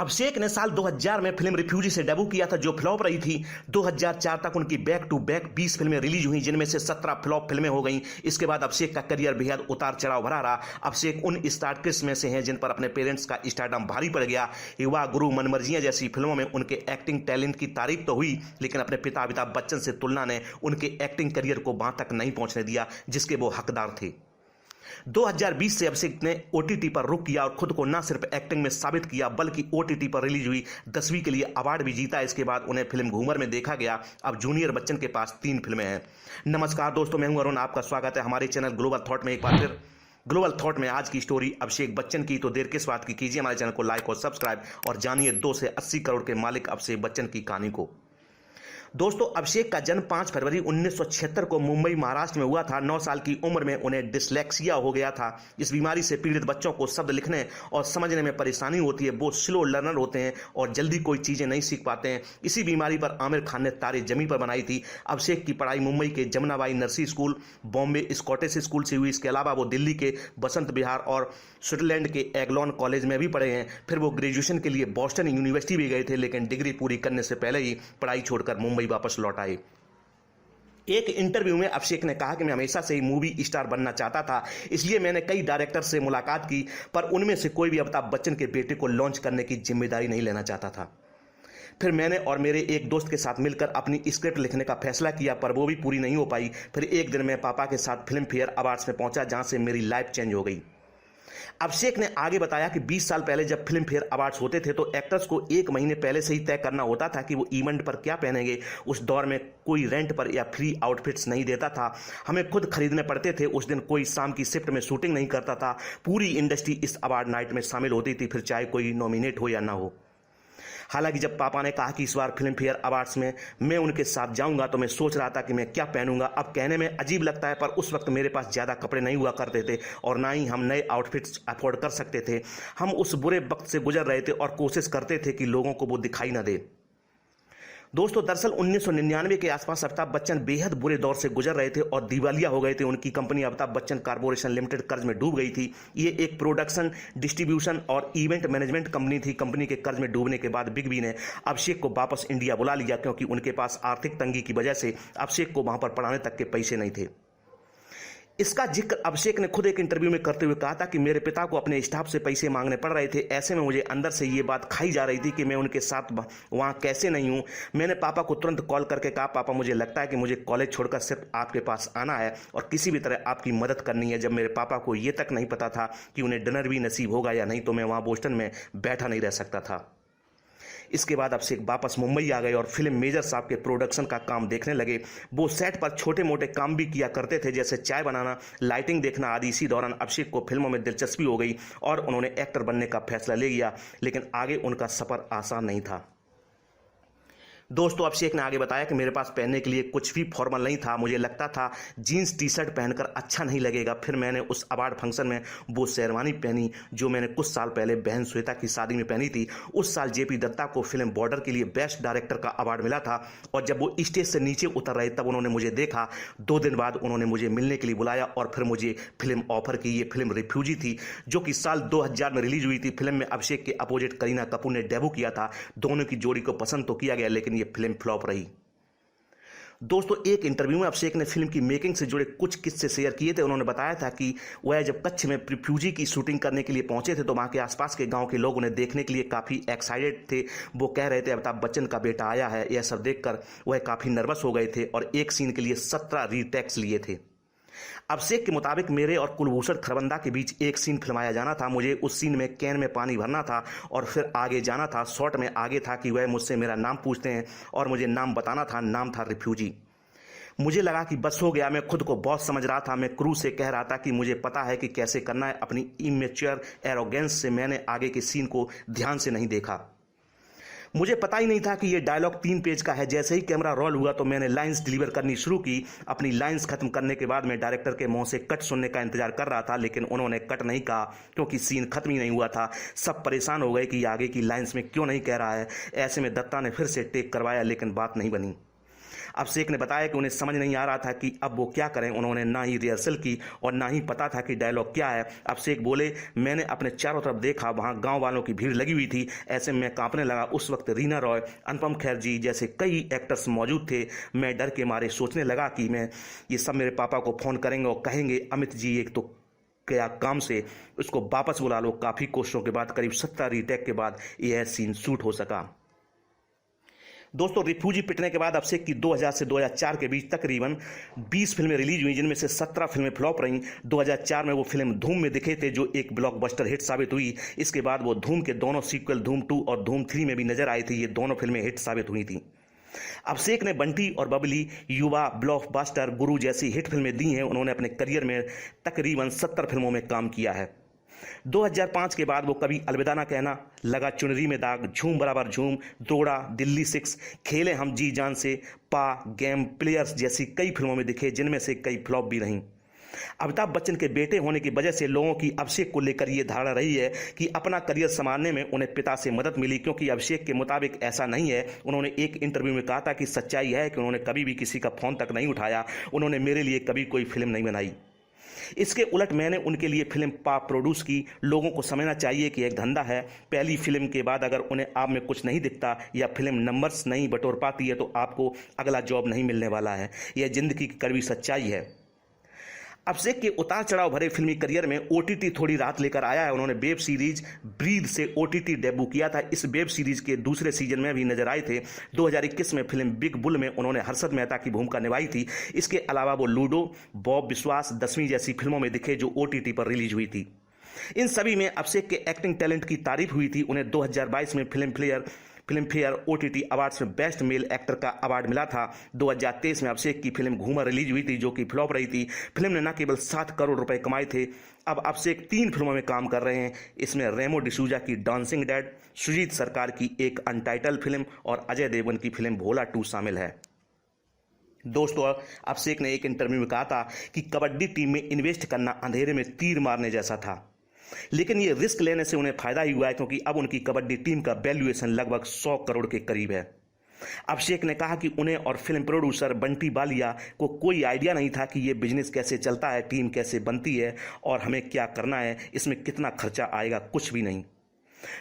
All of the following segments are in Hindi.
अभिषेक ने साल 2000 में फिल्म रिफ्यूजी से डेब्यू किया था, जो फ्लॉप रही थी। 2004 तक उनकी बैक टू बैक 20 फिल्में रिलीज हुई, जिनमें से 17 फ्लॉप फिल्में हो गईं। इसके बाद अभिषेक का करियर बेहद उतार चढ़ाव भरा रहा। अभिषेक उन स्टार किड्स में से हैं जिन पर अपने पेरेंट्स का स्टारडम भारी पड़ गया। युवा गुरु, मनमर्जियां जैसी फिल्मों में उनके एक्टिंग टैलेंट की तारीफ तो हुई, लेकिन अपने पिता अमिताभ बच्चन से तुलना ने उनके एक्टिंग करियर को वहां तक नहीं पहुंचने दिया जिसके वो हकदार थे। 2020 से अभिषेक ने ओटीटी पर रुख किया और खुद को न सिर्फ एक्टिंग में साबित किया, बल्कि ओटीटी पर रिलीज हुई 10वीं के लिए अवार्ड भी जीता। इसके बाद उन्हें फिल्म घूमर में देखा गया। अब जूनियर बच्चन के पास 3 फिल्में हैं। नमस्कार दोस्तों, मैं हूं अरुण, आपका स्वागत है हमारे चैनल ग्लोबल थॉट में। एक बार फिर ग्लोबल थॉट में आज की स्टोरी अभिषेक बच्चन की। तो देर किस बात की, कीजिए हमारे चैनल को लाइक और सब्सक्राइब और जानिए 2 से 80 करोड़ के मालिक अभिषेक बच्चन की कहानी को। दोस्तों, अभिषेक का जन्म 5 फरवरी 1976 को मुंबई, महाराष्ट्र में हुआ था। 9 साल की उम्र में उन्हें डिसलेक्सिया हो गया था। इस बीमारी से पीड़ित बच्चों को शब्द लिखने और समझने में परेशानी होती है। वो स्लो लर्नर होते हैं और जल्दी कोई चीजें नहीं सीख पाते हैं। इसी बीमारी पर आमिर खान ने तारे जमी पर बनाई थी। अभिषेक की पढ़ाई मुंबई के Jamunabai nursery school, Bombay Scottish school से हुई। इसके अलावा वो दिल्ली के बसंत विहार और स्विट्जरलैंड के एग्लोन कॉलेज में भी पढ़े हैं। फिर वो ग्रेजुएशन के लिए बॉस्टन यूनिवर्सिटी भी गए थे, लेकिन डिग्री पूरी करने से पहले ही पढ़ाई छोड़कर मुंबई वापस लौट आए। एक इंटरव्यू में अभिषेक ने कहा कि मैं हमेशा से ही मूवी स्टार बनना चाहता था, इसलिए मैंने कई डायरेक्टर से मुलाकात की, पर उनमें से कोई भी अमिताभ बच्चन के बेटे को लॉन्च करने की जिम्मेदारी नहीं लेना चाहता था। फिर मैंने और मेरे एक दोस्त के साथ मिलकर अपनी स्क्रिप्ट लिखने का फैसला किया, पर वो भी पूरी नहीं हो पाई। फिर एक दिन मैं पापा के साथ फिल्म फेयर अवार्ड्स में पहुंचा, जहां से मेरी लाइफ चेंज हो गई। अभिषेक ने आगे बताया कि 20 साल पहले जब फिल्म फेयर अवार्ड्स होते थे तो एक्टर्स को 1 महीने पहले से ही तय करना होता था कि वो इवेंट पर क्या पहनेंगे। उस दौर में कोई रेंट पर या फ्री आउटफिट्स नहीं देता था, हमें खुद खरीदने पड़ते थे। उस दिन कोई शाम की शिफ्ट में शूटिंग नहीं करता था। पूरी इंडस्ट्री इस अवार्ड नाइट में शामिल होती थी, फिर चाहे कोई नॉमिनेट हो या ना हो। हालांकि जब पापा ने कहा कि इस बार फिल्म फेयर अवार्ड्स में मैं उनके साथ जाऊंगा, तो मैं सोच रहा था कि मैं क्या पहनूंगा। अब कहने में अजीब लगता है, पर उस वक्त मेरे पास ज़्यादा कपड़े नहीं हुआ करते थे और ना ही हम नए आउटफिट्स अफोर्ड कर सकते थे। हम उस बुरे वक्त से गुजर रहे थे और कोशिश करते थे कि लोगों को वो दिखाई ना दे। दोस्तों, दरअसल 1999 के आसपास अमिताभ बच्चन बेहद बुरे दौर से गुजर रहे थे और दिवालिया हो गए थे। उनकी company Amitabh Bachchan corporation limited कर्ज में डूब गई थी। ये एक प्रोडक्शन, डिस्ट्रीब्यूशन और इवेंट मैनेजमेंट कंपनी थी। कंपनी के कर्ज में डूबने के बाद बिग बी ने अभिषेक को वापस इंडिया बुला लिया, क्योंकि उनके पास आर्थिक तंगी की वजह से अभिषेक को वहां पर पढ़ाने तक के पैसे नहीं थे। इसका जिक्र अभिषेक ने खुद एक इंटरव्यू में करते हुए कहा था कि मेरे पिता को अपने स्टाफ से पैसे मांगने पड़ रहे थे। ऐसे में मुझे अंदर से ये बात खाई जा रही थी कि मैं उनके साथ वहां कैसे नहीं हूं। मैंने पापा को तुरंत कॉल करके कहा, पापा मुझे लगता है कि मुझे कॉलेज छोड़कर सिर्फ आपके पास आना है और किसी भी तरह आपकी मदद करनी है। जब मेरे पापा को ये तक नहीं पता था कि उन्हें डिनर भी नसीब होगा या नहीं, तो मैं वहां बोस्टन में बैठा नहीं रह सकता था। इसके बाद अभिषेक वापस मुंबई आ गए और फिल्म मेजर साहब के प्रोडक्शन का काम देखने लगे। वो सेट पर छोटे मोटे काम भी किया करते थे, जैसे चाय बनाना, लाइटिंग देखना आदि। इसी दौरान अभिषेक को फिल्मों में दिलचस्पी हो गई और उन्होंने एक्टर बनने का फैसला ले लिया, लेकिन आगे उनका सफर आसान नहीं था। दोस्तों, अभिषेक ने आगे बताया कि मेरे पास पहनने के लिए कुछ भी फॉर्मल नहीं था। मुझे लगता था जीन्स टी शर्ट पहनकर अच्छा नहीं लगेगा। फिर मैंने उस अवार्ड फंक्शन में वो शेरवानी पहनी जो मैंने कुछ साल पहले बहन श्वेता की शादी में पहनी थी। उस साल जेपी दत्ता को फिल्म बॉर्डर के लिए बेस्ट डायरेक्टर का अवार्ड मिला था और जब वो स्टेज से नीचे उतर रहे तब उन्होंने मुझे देखा। 2 दिन बाद उन्होंने मुझे मिलने के लिए बुलाया और फिर मुझे फिल्म ऑफर की। ये फिल्म रिफ्यूजी थी, जो कि साल 2000 में रिलीज हुई थी। फिल्म में अभिषेक के अपोजिट करीना कपूर ने डेब्यू किया था। दोनों की जोड़ी को पसंद तो किया गया, लेकिन ये फिल्म फ्लॉप रही। दोस्तों, एक इंटरव्यू में अभिषेक ने फिल्म की मेकिंग से जुड़े कुछ किस्से शेयर किए थे। उन्होंने बताया था कि वह जब कच्छ में रिफ्यूजी की शूटिंग करने के लिए पहुंचे थे तो वहां के आसपास के गांव के लोग उन्हें देखने के लिए काफी एक्साइटेड थे। वो कह रहे थे अमिताभ बच्चन का बेटा आया है। यह सब देखकर वह काफी नर्वस हो गए थे और एक सीन के लिए 17 रीटेक्स लिए थे। अभिषेक के मुताबिक मेरे और कुलभूषण खरबंदा के बीच एक सीन फिल्माया जाना था। मुझे उस सीन में कैन में पानी भरना था और फिर आगे जाना था। शॉट में आगे था कि वह मुझसे मेरा नाम पूछते हैं और मुझे नाम बताना था। नाम था रिफ्यूजी। मुझे लगा कि बस हो गया। मैं खुद को बॉस समझ रहा था। मैं क्रू से कह रहा था कि मुझे पता है कि कैसे करना है। अपनी इमेच्योर एरोगेंस से मैंने आगे के सीन को ध्यान से नहीं देखा। मुझे पता ही नहीं था कि यह डायलॉग 3 पेज का है। जैसे ही कैमरा रोल हुआ तो मैंने लाइंस डिलीवर करनी शुरू की। अपनी लाइंस खत्म करने के बाद मैं डायरेक्टर के मुंह से कट सुनने का इंतजार कर रहा था, लेकिन उन्होंने कट नहीं कहा क्योंकि सीन खत्म ही नहीं हुआ था। सब परेशान हो गए कि आगे की लाइंस में क्यों नहीं कह रहा है। ऐसे में दत्ता ने फिर से टेक करवाया, लेकिन बात नहीं बनी। अभिषेक ने बताया कि उन्हें समझ नहीं आ रहा था कि अब वो क्या करें। उन्होंने ना ही रिहर्सल की और ना ही पता था कि डायलॉग क्या है। अभिषेक बोले, मैंने अपने चारों तरफ देखा, वहां गांव वालों की भीड़ लगी हुई थी, ऐसे में कांपने लगा। उस वक्त रीना रॉय, अनुपम खेर जी जैसे कई एक्टर्स मौजूद थे। मैं डर के मारे सोचने लगा कि मैं ये सब मेरे पापा को फोन करेंगे और कहेंगे, अमित जी एक तो गया काम से, उसको वापस बुला लो। काफी कोशिशों के बाद, करीब 70 रीटेक के बाद यह सीन शूट हो सका। दोस्तों, रिफ्यूजी पिटने के बाद अभिषेक की 2000 से 2004 के बीच तकरीबन 20 फिल्में रिलीज हुई, जिनमें से 17 फिल्में फ्लॉप रहीं। 2004 में वो फिल्म धूम में दिखे थे, जो एक ब्लॉकबस्टर हिट साबित हुई। इसके बाद वो धूम के दोनों सीक्वल धूम 2 और धूम 3 में भी नजर आई थी। ये दोनों फिल्में हिट साबित हुई थी। अभिषेक ने बंटी और बबली, युवा, ब्लॉकबस्टर, गुरु जैसी हिट फिल्में दी हैं। उन्होंने अपने करियर में तकरीबन 70 फिल्मों में काम किया है। 2005 के बाद वो कभी अलविदा ना कहना, लगा चुनरी में दाग, झूम बराबर झूम, दौड़ा, दिल्ली 6, खेले हम जी जान से, पा, गेम, प्लेयर्स जैसी कई फिल्मों में दिखे, जिनमें से कई फ्लॉप भी रहीं। अमिताभ बच्चन के बेटे होने की वजह से लोगों की अभिषेक को लेकर यह धारणा रही है कि अपना करियर संभालने में उन्हें पिता से मदद मिली, क्योंकि अभिषेक के मुताबिक ऐसा नहीं है। उन्होंने एक इंटरव्यू में कहा था कि सच्चाई है कि उन्होंने कभी भी किसी का फोन तक नहीं उठाया, उन्होंने मेरे लिए कभी कोई फिल्म नहीं बनाई। इसके उलट मैंने उनके लिए फिल्म पा प्रोड्यूस की। लोगों को समझना चाहिए कि एक धंधा है। पहली फिल्म के बाद अगर उन्हें आप में कुछ नहीं दिखता या फिल्म नंबर्स नहीं बटोर पाती है तो आपको अगला जॉब नहीं मिलने वाला है। यह जिंदगी की कड़वी सच्चाई है। अभिषेक के उतार चढ़ाव भरे फिल्मी करियर में ओटीटी थोड़ी राहत लेकर आया है। उन्होंने वेब सीरीज ब्रीद से ओटीटी डेब्यू किया था। इस वेब सीरीज के दूसरे सीजन में भी नजर आए थे। 2021 में फिल्म बिग बुल में उन्होंने हर्षद मेहता की भूमिका निभाई थी। इसके अलावा वो लूडो, बॉब विश्वास, 10वीं जैसी फिल्मों में दिखे, जो ओटीटी पर रिलीज हुई थी। इन सभी में अभिषेक के एक्टिंग टैलेंट की तारीफ हुई थी। उन्हें 2022 में फिल्म फेयर ओटीटी अवार्ड्स में बेस्ट मेल एक्टर का अवार्ड मिला था। 2023 में अभिषेक की फिल्म घूमर रिलीज हुई थी, जो कि फ्लॉप रही थी। फिल्म ने न केवल 7 करोड़ रुपए कमाए थे। अब अभिषेक 3 फिल्मों में काम कर रहे हैं। इसमें रेमो डिसूजा की डांसिंग डैड, सुजीत सरकार की एक अनटाइटल फिल्म और अजय देवगन की फिल्म भोला 2 शामिल है। दोस्तों, अभिषेक ने एक इंटरव्यू में कहा था कि कबड्डी टीम में इन्वेस्ट करना अंधेरे में तीर मारने जैसा था, लेकिन ये रिस्क लेने से उन्हें फायदा ही हुआ है, क्योंकि अब उनकी कबड्डी टीम का वैल्यूएशन लगभग 100 करोड़ के करीब है। अभिषेक ने कहा कि उन्हें और फिल्म प्रोड्यूसर बंटी बालिया को कोई आइडिया नहीं था कि ये बिजनेस कैसे चलता है, टीम कैसे बनती है और हमें क्या करना है, इसमें कितना खर्चा आएगा, कुछ भी नहीं।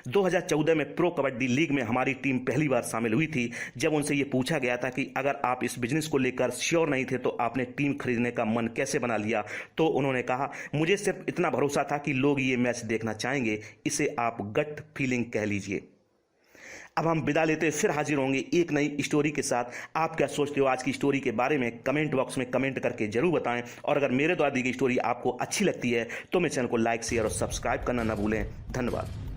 2014 में प्रो कबड्डी लीग में हमारी टीम पहली बार शामिल हुई थी। जब उनसे ये पूछा गया था कि अगर आप इस बिजनेस को लेकर श्योर नहीं थे तो आपने टीम खरीदने का मन कैसे बना लिया, तो उन्होंने कहा, मुझे सिर्फ इतना भरोसा था कि लोग ये मैच देखना चाहेंगे। इसे आप गट फीलिंग कह लीजिए। अब हम विदा लेते फिर हाजिर होंगे एक नई स्टोरी के साथ। आप क्या सोचते हो आज की स्टोरी के बारे में, कमेंट बॉक्स में कमेंट करके जरूर बताएं। और अगर मेरे द्वारा दी गई स्टोरी आपको अच्छी लगती है तो मेरे चैनल को लाइक, शेयर और सब्सक्राइब करना ना भूलें। धन्यवाद।